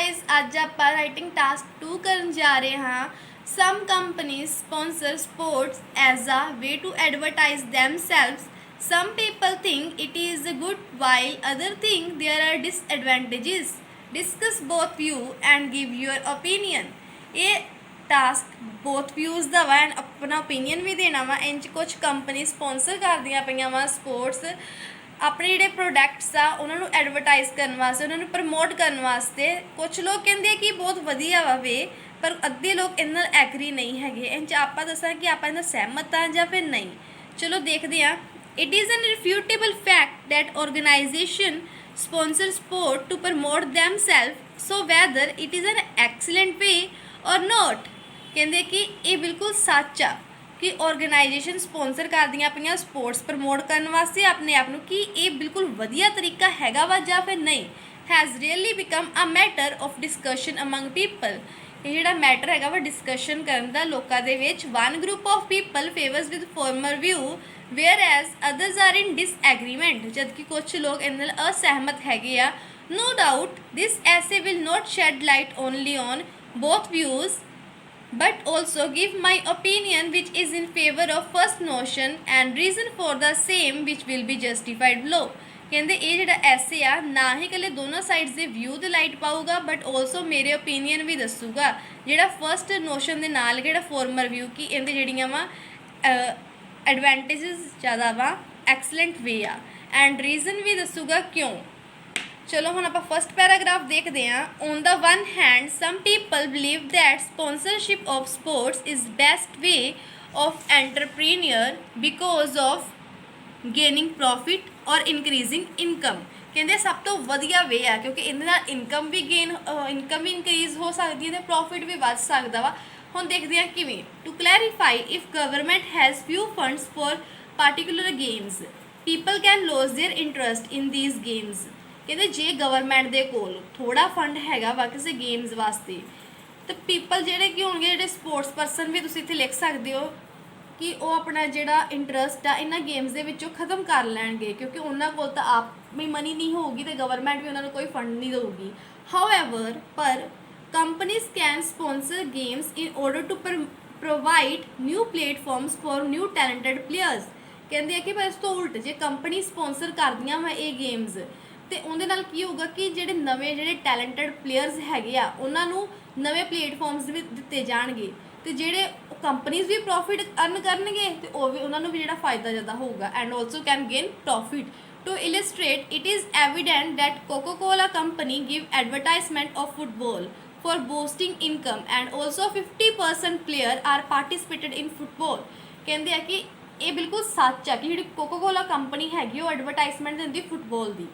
Guys अज आप writing task 2 करन जा रहे हाँ। Some companies sponsor sports as a way to advertise themselves. Some people think it is good while others think there are disadvantages. Discuss both view and give your opinion. ये task both views का वा and अपना opinion भी देना वा। इन कुछ company sponsor कर दियाँ पईयां वा स्पोर्ट्स अपने जिहड़े प्रोडक्ट्स आ उन्होंने एडवरटाइज करने वास्ते उन्होंने प्रमोट करने वास्ते। कुछ लोग कहते कि बहुत वधिया वा वे पर अद्धे लोग इन नाल एग्री नहीं हैगे। इन आप दसा कि आप इन्हां सहमत हाँ या फिर नहीं। चलो देखते हैं। It is an irrefutable fact that organisation sponsor sport to promote themselves so whether it is an excellent way or not. कहते कि ये बिल्कुल सच आ कि ऑर्गेनाइजेशन स्पॉन्सर कर दियाँ पईयां स्पोर्ट्स प्रमोट करने वास्ते अपने आप नूं कि ये बिल्कुल वधिया तरीका हैगा वा या फिर नहीं। Has really become a matter of discussion among people. ये जिहड़ा मैटर हैगा वा डिस्कशन करन दा लोकां दे विच। One group of people favours with former view whereas others are in disagreement. जबकि कुछ लोग इन नाल असहमत हैगे आ। No doubt this essay will not shed light only on both views but also give my opinion which is in favor of first notion and reason for the same which will be justified below। कहते ये जिहड़ा ऐसे आ ना ही कले दोनों sides के view दे light पाऊगा बट ऑल्सो मेरे ओपीनियन भी दसूगा। जिहड़ा फर्स्ट नोशन के नाल जिहड़ा फॉर्मर व्यू कि इहदे जिहड़ियां वा एडवांटेजेस ज़्यादा वा एक्सलेंट वे आ एंड रीजन भी दसूगा क्यों। चलो हम आप फर्स्ट पैराग्राफ देखते हैं। On the one hand some people believe that sponsorship of sports is best way of entrepreneur because of gaining profit और इनक्रीजिंग इनकम। कहते सब तो वधिया वे है क्योंकि इहदे इनकम भी इनकम भी इनक्रीज हो सकती है तो प्रॉफिट भी बढ़ सकता वा। हम देखते हैं किवें। To clarify if government has few funds for particular games people can loss their interest in these games. कहते जे गवर्नमेंट के कोल थोड़ा फंड हैगा वा किसी गेम्स वास्ते तो पीपल जेडे कि होंगे जेडे स्पोर्ट्स परसन भी तुसीं इत्थे लिख सकते हो कि वो अपना जिहड़ा इंटरस्ट आ इन्हां गेम्स दे विचों खत्म कर लैणगे क्योंकि उन्हां कोल तां आप भी मनी नहीं होगी तो गवर्नमेंट भी उन्होंने कोई फंड नहीं देगी। हाउएवर पर companies can sponsor games in order to provide new platforms for new talented players. कहते हैं कि पर इस तो उल्ट जे कंपनी स्पॉन्सर करदियां वा ये गेम्स तो उहदे नाल की होगा कि जिहड़े नवें जिहड़े टैलेंटेड प्लेयर्स हैगे आ उन्हां नूं नवें प्लेटफॉर्म्स भी दिते जाणगे तो जिहड़े कंपनीज भी प्रॉफिट अर्न करनगे तो वो भी उन्हां नूं भी जिहड़ा फायदा ज़्यादा होगा and also can gain profit. To illustrate it is evident that Coca Cola company give advertisement of football for boosting income and also 50% player are participated in football. कहते हैं कि ये बिल्कुल सच है कि जिहड़ी कोका कोला कंपनी हैगी वो एडवर्टाइजमेंट दिंदी फुटबॉल की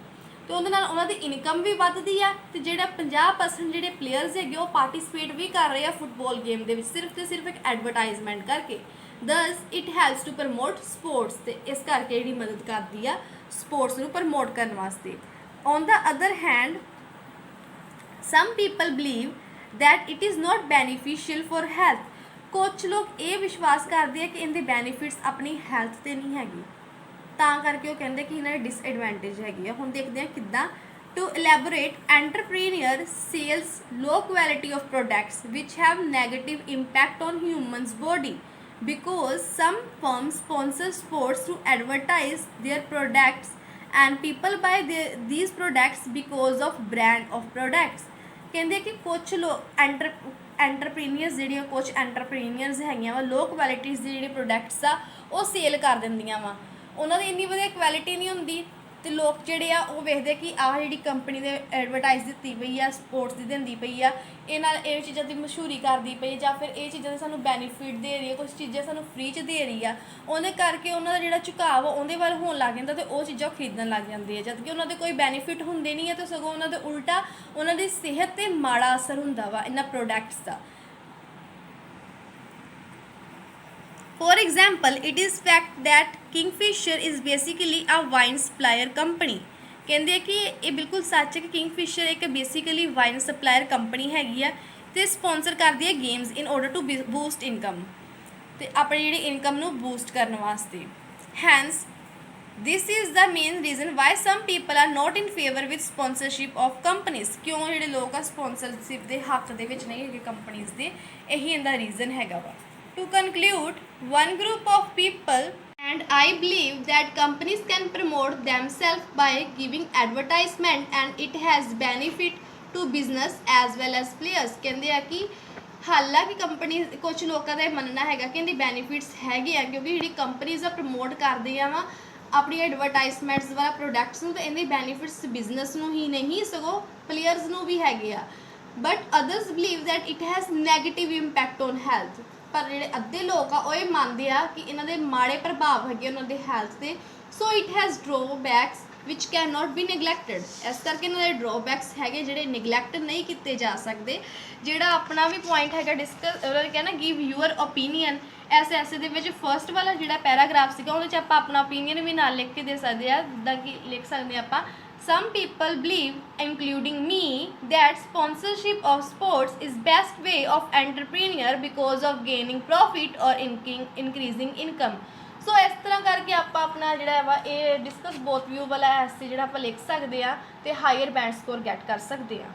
तो उन्होंने इनकम भी बढ़ती है तो जो 50% जो प्लेयर्स है वो पार्टिसिपेट भी कर रहे हैं फुटबॉल गेम के सिर्फ तो सिर्फ एक एडवर्टाइजमेंट करके। Thus it helps to promote sports तो इस करके जी मदद करती है स्पोर्ट्स को प्रमोट करने वास्ते। On the other hand some people believe that it is not beneficial for health. कुछ लोग ये विश्वास करते हैं कि इनके बेनीफिट्स अपनी हैल्थ से नहीं हैगी ਤਾਂ ਕਰਕੇ ਉਹ ਕਹਿੰਦੇ ਕਿ ਇਹਨਾਂ ਦੀ ਡਿਸਐਡਵਾਂਟੇਜ ਹੈਗੀ ਆ। ਹੁਣ ਦੇਖਦੇ ਹਾਂ ਕਿੱਦਾਂ। To elaborate entrepreneur sells low quality of products which have negative impact on humans body because some firms sponsor sports to advertise their products and people buy these products because of brand of products. कहते कि कुछ लोग entrepreneurs जिहड़ियां कुछ entrepreneurs हैगियां वा लो कुआलिटीज़ दे जिहड़े products आ वो cell कर दिंदियां वा। उन्होंने इन्नी वधिया क्वालिटी नहीं होंदी तो लोग जिहड़े आ वो वेखदे कि आह जिहड़ी कंपनी दे एडवरटाइज दी पई आ स्पोर्ट्स दी दिंदी पई आ ये चीज़ों की मशहूरी करती पई या फिर ये चीज़ों सानू बेनीफिट दे रही है कुछ चीज़ें सानू फ्री च दे रही है उहदे करके उन्होंने जिहड़ा झुकाव उहदे वाल होण लग जांदा तो वो चीज़ां खरीदण लग जांदे आ जबकि उन्होंने कोई बेनीफिट हुंदे नहीं है तो सगों उन्होंने उल्टा उन्होंने सेहत ते माड़ा असर हुंदा वा इन्हां प्रोडक्ट्स दा। For example, it is fact that Kingfisher is basically a wine supplier company। कहते हैं कि ये बिल्कुल सच है कि किंगफिशर एक बेसिकली वाइन सप्लायर कंपनी हैगी है तो स्पॉन्सर करती है games in order to boost income तो अपनी जी इनकम नू बूस्ट करने वास्ते। Hence this is the main reason why some people are not in favour with sponsorship of companies. क्यों ਜਿਹੜੇ ਲੋਕ ਆ ਸਪॉन्सरशिप ਦੇ ਹੱਕ ਦੇ ਵਿੱਚ ਨਹੀਂ ਹੈਗੇ ਕੰਪਨੀਜ਼ ਦੇ, ਇਹੀ ਇਹਦਾ ਰੀਜ਼ਨ ਹੈਗਾ ਵਾ। To conclude, one group of people and I believe that companies can promote themselves by giving advertisement and it has benefit to business as well as players। ਕਹਿੰਦੇ ਆ ਕਿ ਹਾਲਾਂਕਿ ਕੰਪਨੀ ਕੁਝ ਲੋਕਾਂ ਦਾ ਇਹ ਮੰਨਣਾ ਹੈਗਾ ਕਿ ਇਹਦੀ ਬੈਨੀਫਿਟਸ ਹੈਗੇ ਆ ਕਿਉਂਕਿ ਜਿਹੜੀ ਕੰਪਨੀਜ਼ ਆ ਪ੍ਰਮੋਟ ਕਰਦੀਆਂ ਵਾ ਆਪਣੀ ਐਡਵਰਟਾਈਜ਼ਮੈਂਟਸ ਵਾਲਾ ਪ੍ਰੋਡਕਟਸ ਨੂੰ, ਤਾਂ ਇਹਦੇ ਬੈਨੀਫਿਟਸ ਬਿਜ਼ਨਸ ਨੂੰ ਹੀ ਨਹੀਂ ਸਗੋਂ ਪਲੇਅਰਸ ਨੂੰ ਵੀ ਹੈਗੇ ਆ। But others believe that it has negative impact on health. ਪਰ ਜਿਹੜੇ ਅੱਧੇ ਲੋਕ ਆ ਉਹ ਇਹ ਮੰਨਦੇ ਆ ਕਿ ਇਹਨਾਂ ਦੇ ਮਾੜੇ ਪ੍ਰਭਾਵ ਹੈਗੇ ਉਹਨਾਂ ਦੇ ਹੈਲਥ 'ਤੇ। So it has drawbacks which can not be neglected. ਇਸ ਕਰਕੇ ਇਹਨਾਂ ਦੇ ਡਰੋਬੈਕਸ ਹੈਗੇ ਜਿਹੜੇ ਨਿਗਲੈਕਟ ਨਹੀਂ ਕੀਤੇ ਜਾ ਸਕਦੇ। ਜਿਹੜਾ ਆਪਣਾ ਵੀ ਪੁਆਇੰਟ ਹੈਗਾ ਡਿਸਕਸ ਉਹਨਾਂ ਨੇ ਕਹਿਣਾ ਗਿਵ ਯੂਅਰ ਓਪੀਨੀਅਨ। ਇਸ ਐਸੇ ਦੇ ਵਿੱਚ ਫਸਟ ਵਾਲਾ ਜਿਹੜਾ ਪੈਰਾਗ੍ਰਾਫ ਸੀਗਾ ਉਹਦੇ 'ਚ ਆਪਾਂ ਆਪਣਾ ਓਪੀਨੀਅਨ ਵੀ ਨਾਲ ਲਿਖ ਕੇ ਦੇ ਸਕਦੇ ਆ, ਜਿੱਦਾਂ ਕਿ ਲਿਖ ਸਕਦੇ ਆਪਾਂ some people believe, including me, that sponsorship of sports is best way of entrepreneur because of gaining profit or increasing income। ਸੋ ਇਸ ਤਰ੍ਹਾਂ ਕਰਕੇ ਆਪਾਂ ਆਪਣਾ ਜਿਹੜਾ ਵਾ ਇਹ ਡਿਸਕਸ ਬੋਥ ਵਿਊ ਵਾਲਾ ਐਸੇ ਜਿਹੜਾ ਆਪਾਂ ਲਿਖ ਸਕਦੇ ਆ ਤੇ ਹਾਇਰ ਬੈਂਡ ਸਕੋਰ ਗੈਟ ਕਰ ਸਕਦੇ ਆ।